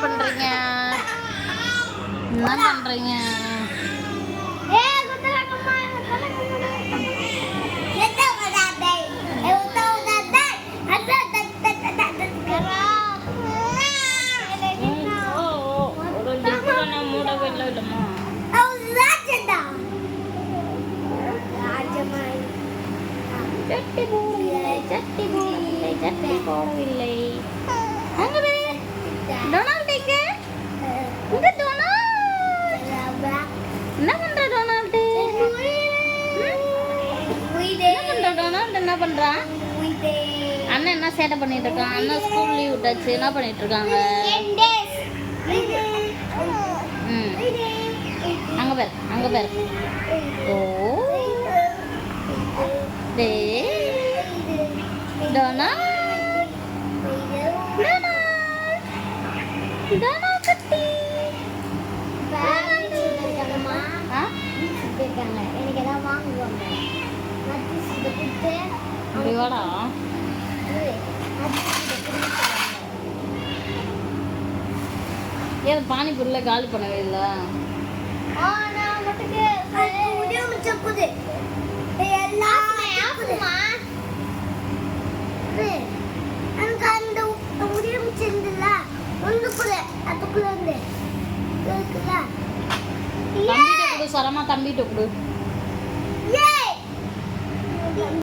பண்றீங்க? என்ன பண்றீங்க? சட்டி போடவில்லை, சட்டி போடவில்லை, சட்டி போடவில்லை. டொனால்ட் எங்க? இங்க டொனால்ட். என்ன பண்ற டொனால்ட்? என்ன பண்றான்? அண்ணன் என்ன சேட்டை பண்ணிட்டு இருக்கான்? அண்ணன் ஸ்கூல் லீவ் விட்டாச்சு. என்ன பண்ணிட்டு இருக்காங்க? அங்க பேர், அங்க பேர். ஓ டே டொனால்ட், டொனால்ட் குட்டி. எனக்கு எதாவது வாங்குவாங்க. இப்படி வாடா. ஏன் பானிபூரியில் காலி பண்ணவே இல்லை? தம்பிட்ட கொடு, சரமா தம்பிட்ட கொடு.